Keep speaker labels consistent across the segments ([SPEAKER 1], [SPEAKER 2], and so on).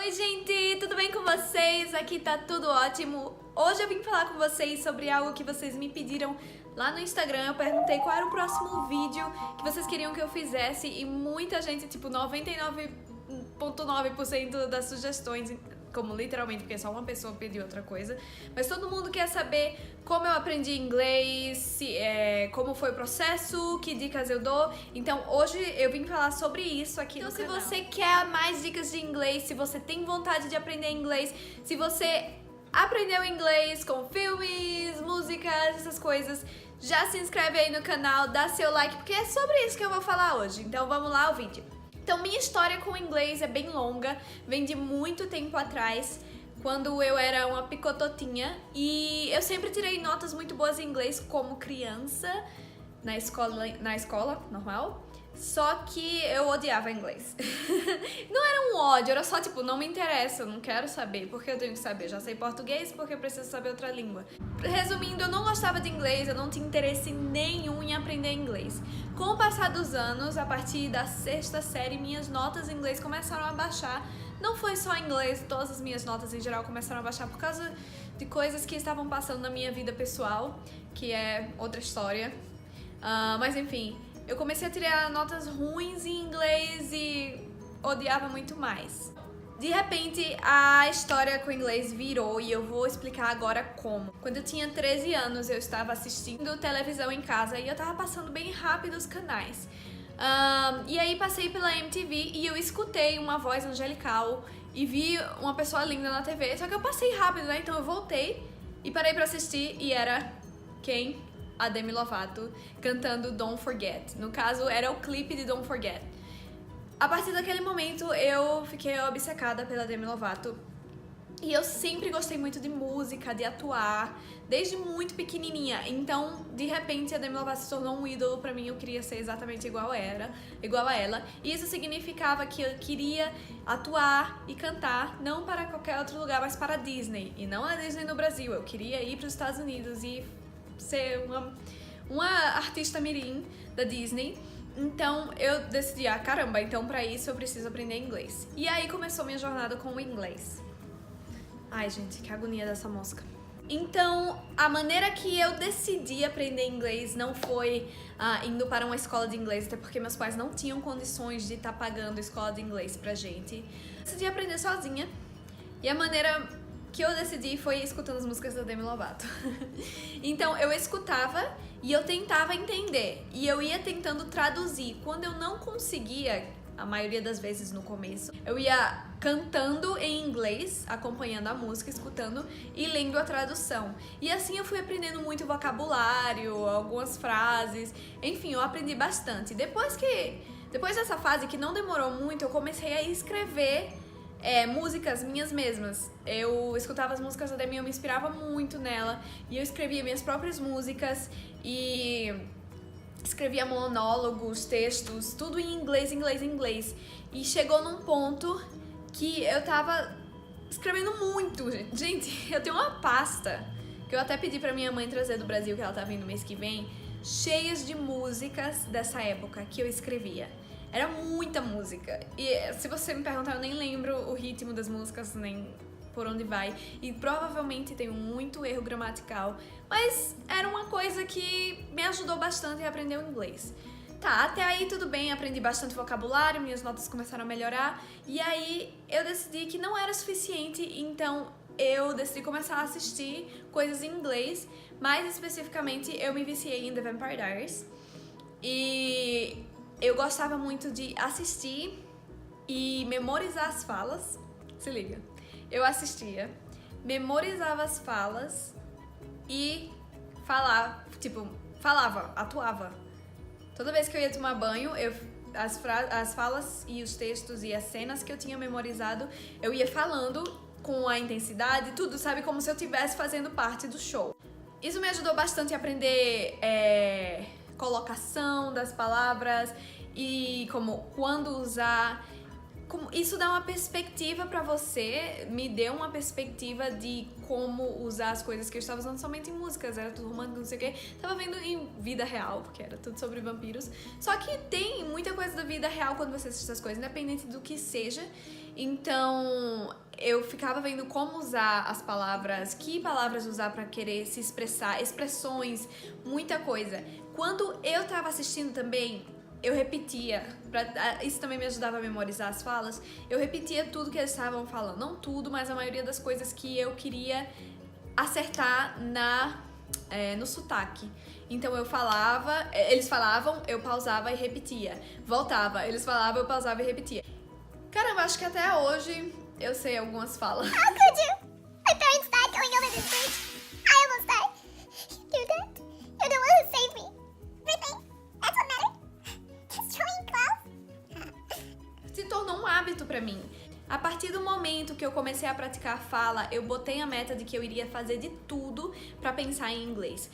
[SPEAKER 1] Oi gente, tudo bem com vocês? Aqui tá tudo ótimo. Hoje eu vim falar com vocês sobre algo que vocês me pediram lá no Instagram. Eu perguntei qual era o próximo vídeo que vocês queriam que eu fizesse e muita gente, tipo 99,9% das sugestões, como literalmente, porque só uma pessoa pediu outra coisa, mas todo mundo quer saber como eu aprendi inglês, como foi o processo, que dicas eu dou. Então hoje eu vim falar sobre isso aqui no canal. Se você quer mais dicas de inglês, se você tem vontade de aprender inglês, se você aprendeu inglês com filmes, músicas, essas coisas, já se inscreve aí no canal, dá seu like, porque é sobre isso que eu vou falar hoje. Então vamos lá ao vídeo. Então, minha história com o inglês é bem longa, vem de muito tempo atrás, quando eu era uma picototinha, e eu sempre tirei notas muito boas em inglês como criança, na escola normal, só que eu odiava inglês. Não era um ódio, era só tipo, não me interessa, eu não quero saber, porque eu tenho que saber, já sei português, porque eu preciso saber outra língua. Resumindo, eu não gostava de inglês, eu não tinha interesse nenhum em aprender inglês. Com o passar dos anos, a partir da 6ª série, minhas notas em inglês começaram a baixar. Não foi só em inglês, todas as minhas notas em geral começaram a baixar por causa de coisas que estavam passando na minha vida pessoal, que é outra história. Mas enfim, eu comecei a tirar notas ruins em inglês e odiava muito mais. De repente, a história com o inglês virou e eu vou explicar agora como. Quando eu tinha 13 anos, eu estava assistindo televisão em casa e eu tava passando bem rápido os canais. E aí passei pela MTV e eu escutei uma voz angelical e vi uma pessoa linda na TV, só que eu passei rápido, né? Então eu voltei e parei pra assistir e era quem? A Demi Lovato cantando Don't Forget. No caso, era o clipe de Don't Forget. A partir daquele momento, eu fiquei obcecada pela Demi Lovato. E eu sempre gostei muito de música, de atuar, desde muito pequenininha. Então, de repente, a Demi Lovato se tornou um ídolo pra mim. Eu queria ser exatamente igual a ela. E isso significava que eu queria atuar e cantar, não para qualquer outro lugar, mas para a Disney. E não a Disney no Brasil. Eu queria ir para os Estados Unidos e ser uma artista mirim da Disney. Então eu decidi, caramba, então pra isso eu preciso aprender inglês. E aí começou minha jornada com o inglês. Ai gente, que agonia dessa mosca. Então a maneira que eu decidi aprender inglês não foi indo para uma escola de inglês, até porque meus pais não tinham condições de estar pagando escola de inglês pra gente. Decidi aprender sozinha e a maneira que eu decidi foi escutando as músicas da Demi Lovato. Então eu escutava e eu tentava entender e eu ia tentando traduzir. Quando eu não conseguia, a maioria das vezes no começo, eu ia cantando em inglês, acompanhando a música, escutando e lendo a tradução. E assim eu fui aprendendo muito vocabulário, algumas frases, enfim, eu aprendi bastante. Depois dessa fase, que não demorou muito, eu comecei a escrever músicas minhas mesmas. Eu escutava as músicas da Demi, eu me inspirava muito nela e eu escrevia minhas próprias músicas e escrevia monólogos, textos, tudo em inglês. E chegou num ponto que eu tava escrevendo muito. Gente, eu tenho uma pasta que eu até pedi pra minha mãe trazer do Brasil, que ela tá vindo mês que vem, cheias de músicas dessa época que eu escrevia. Era muita música. E se você me perguntar, eu nem lembro o ritmo das músicas, nem por onde vai. E provavelmente tem muito erro gramatical. Mas era uma coisa que me ajudou bastante a aprender o inglês. Tá, até aí tudo bem, aprendi bastante vocabulário, minhas notas começaram a melhorar. E aí eu decidi que não era suficiente, então eu decidi começar a assistir coisas em inglês. Mais especificamente, eu me viciei em The Vampire Diaries. E eu gostava muito de assistir e memorizar as falas. Se liga. Eu assistia, memorizava as falas e atuava. Toda vez que eu ia tomar banho, as falas e os textos e as cenas que eu tinha memorizado, eu ia falando com a intensidade, tudo, sabe? Como se eu estivesse fazendo parte do show. Isso me ajudou bastante a aprender colocação das palavras e quando usar. Isso dá uma perspectiva pra você, me deu uma perspectiva de como usar as coisas que eu estava usando somente em músicas, era tudo romântico, não sei o que, tava vendo em vida real, porque era tudo sobre vampiros, só que tem muita coisa da vida real quando você assiste essas coisas, independente do que seja, Então eu ficava vendo como usar as palavras, que palavras usar pra querer se expressar, expressões, muita coisa. Quando eu tava assistindo também, eu repetia, isso também me ajudava a memorizar as falas, eu repetia tudo que eles estavam falando, não tudo, mas a maioria das coisas que eu queria acertar no sotaque. Então eu falava, eles falavam, eu pausava e repetia. Voltava, eles falavam, eu pausava e repetia. Caramba, acho que até hoje eu sei algumas falas.
[SPEAKER 2] How could you? My parents died going over this bridge. I almost died. You're dead. You're the one who saved me. Everything. That's what matters. Destroying clouds.
[SPEAKER 1] Se tornou um hábito pra mim. A partir do momento que eu comecei a praticar a fala, eu botei a meta de que eu iria fazer de tudo pra pensar em inglês.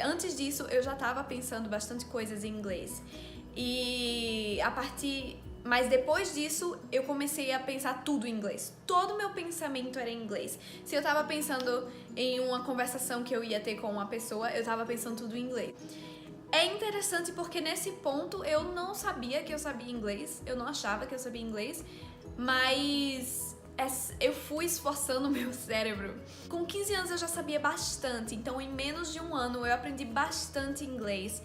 [SPEAKER 1] Antes disso, eu já tava pensando bastante coisas em inglês. Mas depois disso, eu comecei a pensar tudo em inglês. Todo o meu pensamento era em inglês. Se eu tava pensando em uma conversação que eu ia ter com uma pessoa, eu tava pensando tudo em inglês. É interessante porque nesse ponto eu não sabia que eu sabia inglês, eu não achava que eu sabia inglês, mas eu fui esforçando o meu cérebro. Com 15 anos eu já sabia bastante, então em menos de um ano eu aprendi bastante inglês.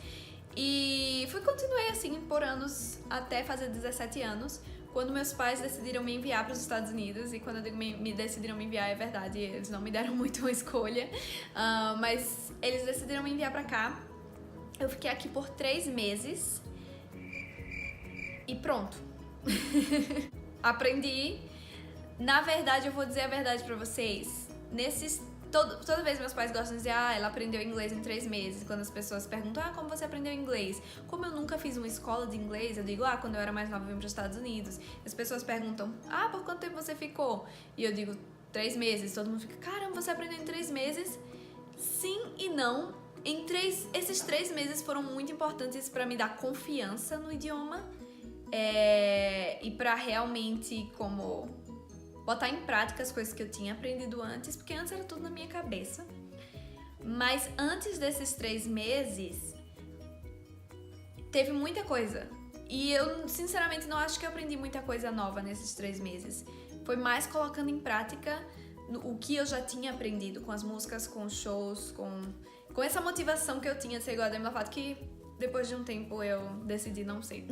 [SPEAKER 1] E continuei assim por anos até fazer 17 anos, quando meus pais decidiram me enviar para os Estados Unidos. E quando eu digo me decidiram me enviar, é verdade, eles não me deram muito uma escolha, mas eles decidiram me enviar para cá. Eu fiquei aqui por 3 meses e pronto. Aprendi. Na verdade, eu vou dizer a verdade pra vocês. Toda vez meus pais gostam de dizer, ela aprendeu inglês em 3 meses. Quando as pessoas perguntam, como você aprendeu inglês? Como eu nunca fiz uma escola de inglês, eu digo, quando eu era mais nova eu vim para os Estados Unidos. As pessoas perguntam, por quanto tempo você ficou? E eu digo, 3 meses. Todo mundo fica, caramba, você aprendeu em 3 meses? Sim e não. Esses 3 meses foram muito importantes pra me dar confiança no idioma. E pra realmente botar em prática as coisas que eu tinha aprendido antes, porque antes era tudo na minha cabeça. Mas antes desses 3 meses, teve muita coisa. E eu, sinceramente, não acho que eu aprendi muita coisa nova nesses 3 meses. Foi mais colocando em prática o que eu já tinha aprendido com as músicas, com os shows, com essa motivação que eu tinha de ser igual a Demi Lovato, que depois de um tempo eu decidi não ser.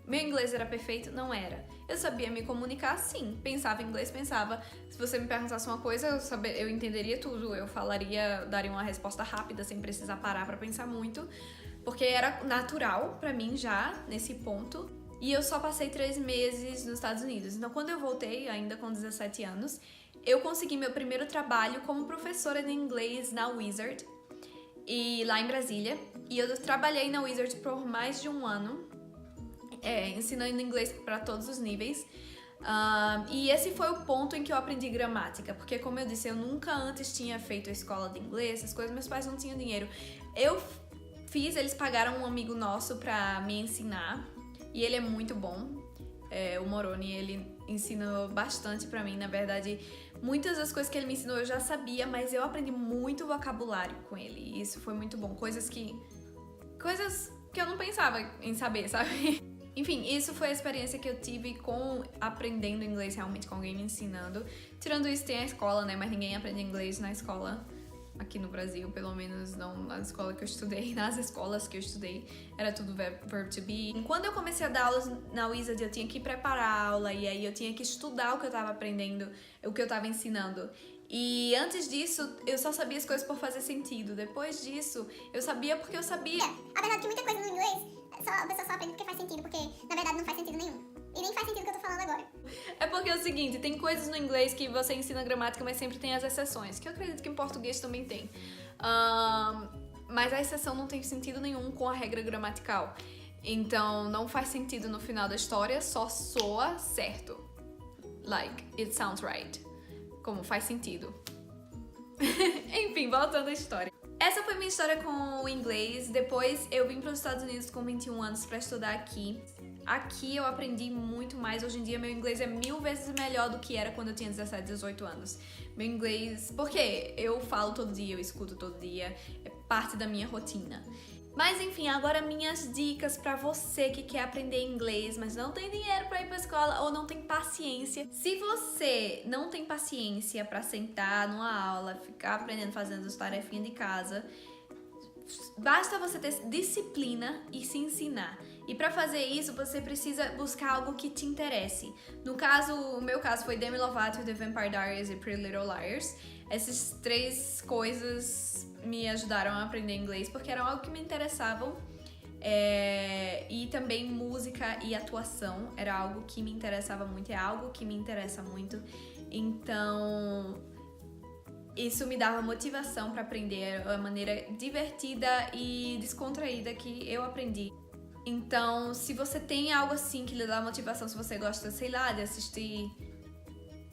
[SPEAKER 1] Meu inglês era perfeito? Não era. Eu sabia me comunicar? Sim. Pensava em inglês? Pensava. Se você me perguntasse uma coisa, eu entenderia tudo. Eu daria uma resposta rápida, sem precisar parar pra pensar muito. Porque era natural pra mim já, nesse ponto. E eu só passei 3 meses nos Estados Unidos. Então, quando eu voltei, ainda com 17 anos, eu consegui meu primeiro trabalho como professora de inglês na Wizard, lá em Brasília. E eu trabalhei na Wizard por mais de um ano, ensinando inglês para todos os níveis. E esse foi o ponto em que eu aprendi gramática, porque, como eu disse, eu nunca antes tinha feito a escola de inglês, essas coisas, meus pais não tinham dinheiro. Eles pagaram um amigo nosso pra me ensinar, e ele é muito bom. O Moroni, ele ensinou bastante pra mim, na verdade. Muitas das coisas que ele me ensinou eu já sabia, mas eu aprendi muito vocabulário com ele, e isso foi muito bom. Coisas que eu não pensava em saber, sabe? Enfim, isso foi a experiência que eu tive com aprendendo inglês realmente, com alguém me ensinando. Tirando isso, tem a escola, né? Mas ninguém aprende inglês na escola aqui no Brasil, pelo menos não na escola que eu estudei. Nas escolas que eu estudei, era tudo verb to be. Quando eu comecei a dar aulas na Wizard, eu tinha que preparar a aula, e aí eu tinha que estudar o que eu tava aprendendo, o que eu tava ensinando. E antes disso, eu só sabia as coisas por fazer sentido. Depois disso, eu sabia porque eu sabia.
[SPEAKER 2] Apesar de que muita coisa no inglês, a pessoa só aprende porque faz sentido, porque na verdade não faz sentido nenhum. E nem faz sentido o que eu tô falando agora.
[SPEAKER 1] É porque é o seguinte, tem coisas no inglês que você ensina gramática, mas sempre tem as exceções, que eu acredito que em português também tem. Mas a exceção não tem sentido nenhum com a regra gramatical. Então, não faz sentido no final da história, só soa certo. Like, it sounds right. Como faz sentido. Enfim, voltando à história. Essa foi minha história com o inglês. Depois eu vim para os Estados Unidos com 21 anos para estudar aqui. Aqui eu aprendi muito mais. Hoje em dia meu inglês é 1000 vezes melhor do que era quando eu tinha 17, 18 anos. Meu inglês... Porque eu falo todo dia, eu escuto todo dia. É parte da minha rotina. Mas enfim, agora minhas dicas pra você que quer aprender inglês, mas não tem dinheiro pra ir pra escola ou não tem paciência. Se você não tem paciência pra sentar numa aula, ficar aprendendo fazendo as tarefinhas de casa, basta você ter disciplina e se ensinar. E pra fazer isso, você precisa buscar algo que te interesse. No caso, o meu caso foi Demi Lovato, The Vampire Diaries e Pretty Little Liars. Essas 3 coisas me ajudaram a aprender inglês porque eram algo que me interessavam. E também música e atuação era algo que me interessava muito, é algo que me interessa muito. Então, isso me dava motivação para aprender a maneira divertida e descontraída que eu aprendi. Então, se você tem algo assim que lhe dá motivação, se você gosta, sei lá, de assistir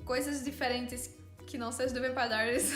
[SPEAKER 1] coisas diferentes que não sejam do Vampire Diaries,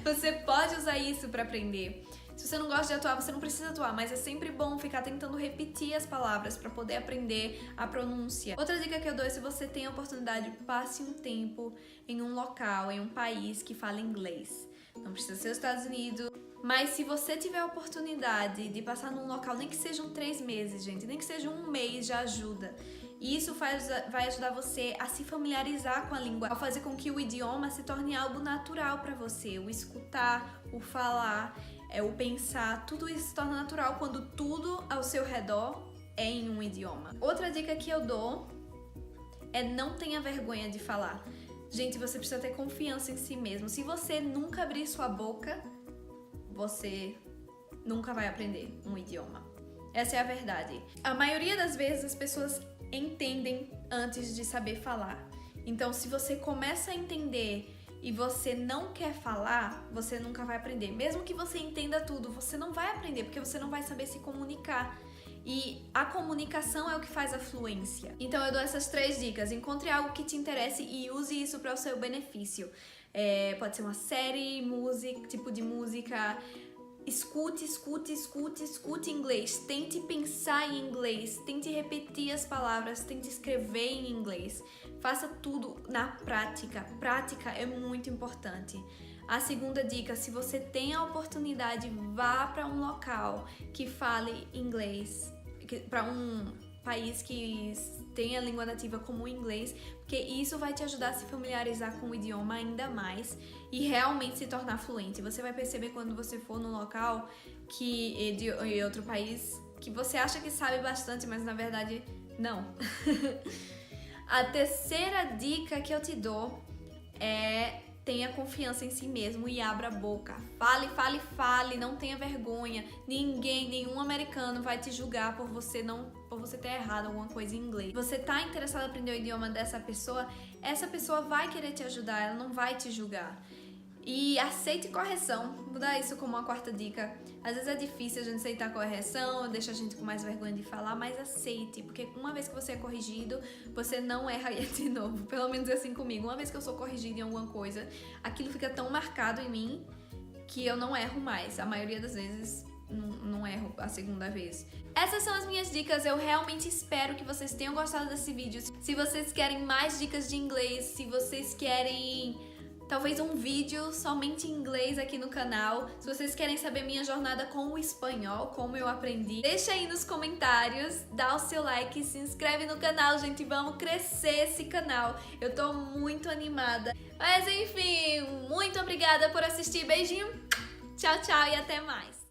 [SPEAKER 1] você pode usar isso para aprender. Se você não gosta de atuar, você não precisa atuar, mas é sempre bom ficar tentando repetir as palavras para poder aprender a pronúncia. Outra dica que eu dou é, se você tem a oportunidade, passe um tempo em um local, em um país que fala inglês. Não precisa ser os Estados Unidos, mas se você tiver a oportunidade de passar num local, nem que sejam 3 meses, gente, nem que seja 1 mês, já ajuda. E isso vai ajudar você a se familiarizar com a língua, a fazer com que o idioma se torne algo natural para você. O escutar, o falar, o pensar, tudo isso se torna natural quando tudo ao seu redor é em um idioma. Outra dica que eu dou é não tenha vergonha de falar. Gente, você precisa ter confiança em si mesmo. Se você nunca abrir sua boca, você nunca vai aprender um idioma. Essa é a verdade. A maioria das vezes as pessoas entendem antes de saber falar. Então, se você começa a entender e você não quer falar, você nunca vai aprender. Mesmo que você entenda tudo, você não vai aprender, porque você não vai saber se comunicar. E a comunicação é o que faz a fluência. Então eu dou essas 3 dicas. Encontre algo que te interesse e use isso para o seu benefício. Pode ser uma série, música, tipo de música. Escute inglês. Tente pensar em inglês. Tente repetir as palavras. Tente escrever em inglês. Faça tudo na prática. Prática é muito importante. A segunda dica, se você tem a oportunidade, vá para um local que fale inglês, para um país que tenha a língua nativa como o inglês, porque isso vai te ajudar a se familiarizar com o idioma ainda mais e realmente se tornar fluente. Você vai perceber quando você for num local em outro país que você acha que sabe bastante, mas na verdade não. A terceira dica que eu te dou é: tenha confiança em si mesmo e abra a boca. Fale, não tenha vergonha. Nenhum americano vai te julgar por você ter errado alguma coisa em inglês. Você tá interessado em aprender o idioma dessa pessoa, essa pessoa vai querer te ajudar, ela não vai te julgar. E aceite correção. Vou dar isso como uma 4ª dica. Às vezes é difícil a gente aceitar correção, deixa a gente com mais vergonha de falar, mas aceite, porque uma vez que você é corrigido, você não erra de novo. Pelo menos é assim comigo. Uma vez que eu sou corrigida em alguma coisa, aquilo fica tão marcado em mim que eu não erro mais. A maioria das vezes não erro a segunda vez. Essas são as minhas dicas. Eu realmente espero que vocês tenham gostado desse vídeo. Se vocês querem mais dicas de inglês, se vocês querem talvez um vídeo somente em inglês aqui no canal, se vocês querem saber minha jornada com o espanhol, como eu aprendi, deixa aí nos comentários, dá o seu like, se inscreve no canal, gente, vamos crescer esse canal. Eu tô muito animada. Mas enfim, muito obrigada por assistir, beijinho, tchau, tchau e até mais.